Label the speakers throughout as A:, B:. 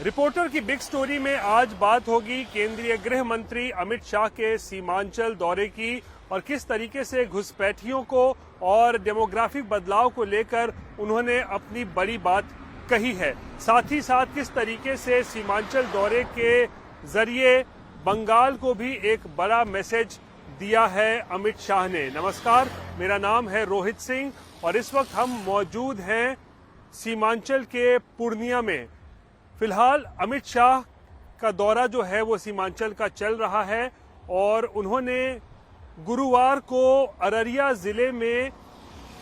A: Reporter की big story में आज बात होगी केंद्रीय गृह मंत्री अमित शाह के सीमांचल दौरे की और किस तरीके से घुसपैठियों को और डेमोग्राफिक बदलाव को लेकर उन्होंने अपनी बड़ी बात कही है। साथ ही साथ किस तरीके से सीमांचल दौरे के जरिए बंगाल को भी एक बड़ा मैसेज दिया है अमित शाह ने। नमस्कार, मेरा नाम है रोहित सिंह और इस वक्त हम मौजूद हैं सीमांचल के पूर्णिया में। फिलहाल अमित शाह का दौरा जो है वो सीमांचल का चल रहा है और उन्होंने गुरुवार को अररिया जिले में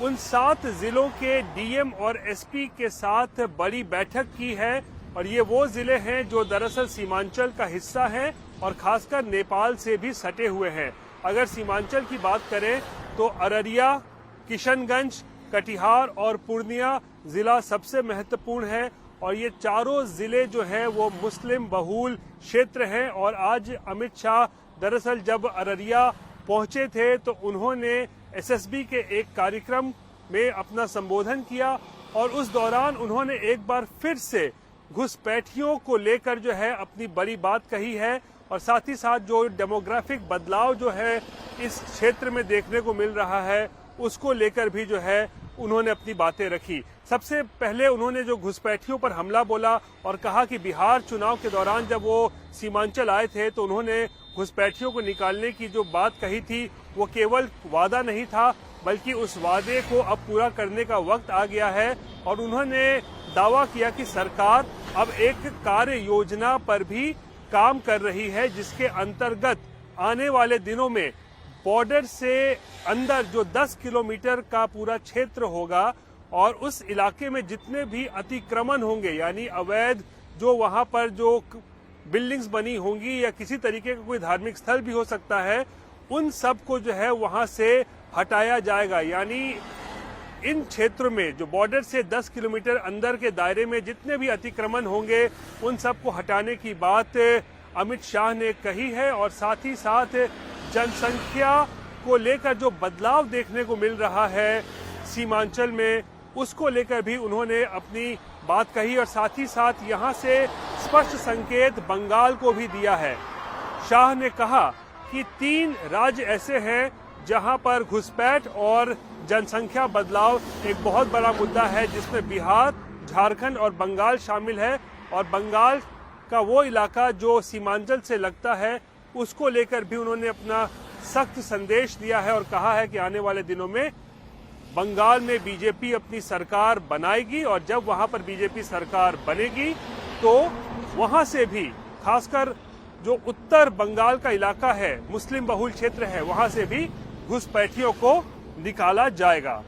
A: उन 7 जिलों के डीएम और एसपी के साथ बड़ी बैठक की है और ये वो जिले हैं जो दरअसल सीमांचल का हिस्सा हैं और खासकर नेपाल से भी सटे हुए हैं। अगर सीमांचल की बात करें तो अररिया, किशनगंज, कटिहार और पूर्णिया जिला सबसे महत्वपूर्ण है और ये चारों जिले जो हैं वो मुस्लिम बहुल क्षेत्र हैं। और आज अमित शाह दरअसल जब अररिया पहुंचे थे तो उन्होंने एसएसबी के एक कार्यक्रम में अपना संबोधन किया और उस दौरान उन्होंने एक बार फिर से घुसपैठियों को लेकर जो है अपनी बड़ी बात कही है और साथ ही साथ जो डेमोग्राफिक बदलाव जो है इस क्षेत्र में देखने को मिल रहा है उसको लेकर भी जो है उन्होंने अपनी बातें रखी। सबसे पहले उन्होंने जो घुसपैठियों पर हमला बोला और कहा कि बिहार चुनाव के दौरान जब वो सीमांचल आए थे तो उन्होंने घुसपैठियों को निकालने की जो बात कही थी वो केवल वादा नहीं था बल्कि उस वादे को अब पूरा करने का वक्त आ गया है। और उन्होंने दावा किया कि सरकार अब एक कार्य योजना पर भी काम कर रही है जिसके अंतर्गत आने वाले दिनों में बॉर्डर से अंदर जो 10 किलोमीटर का पूरा क्षेत्र होगा और उस इलाके में जितने भी अतिक्रमण होंगे यानी अवैध जो वहां पर जो बिल्डिंग्स बनी होंगी या किसी तरीके का कोई धार्मिक स्थल भी हो सकता है उन सब को जो है वहां से हटाया जाएगा। यानी इन क्षेत्रों में जो बॉर्डर से 10 किलोमीटर अंदर के दायरे में जितने भी अतिक्रमण होंगे उन सब को हटाने की बात अमित शाह ने कही है। और साथ ही साथ जनसंख्या को लेकर जो बदलाव देखने को मिल रहा है सीमांचल में उसको लेकर भी उन्होंने अपनी बात कही और साथ ही साथ यहां से स्पष्ट संकेत बंगाल को भी दिया है। शाह ने कहा कि 3 राज्य ऐसे हैं जहां पर घुसपैठ और जनसंख्या बदलाव एक बहुत बड़ा मुद्दा है जिसमें बिहार, झारखंड और बंगाल शामिल है और बंगाल का वो इलाका जो सीमांचल से लगता है उसको लेकर भी उन्होंने अपना सख्त संदेश दिया है और कहा है कि आने वाले दिनों में बंगाल में बीजेपी अपनी सरकार बनाएगी और जब वहां पर बीजेपी सरकार बनेगी तो वहां से भी खासकर जो उत्तर बंगाल का इलाका है मुस्लिम बहुल क्षेत्र है वहां से भी घुसपैठियों को निकाला जाएगा।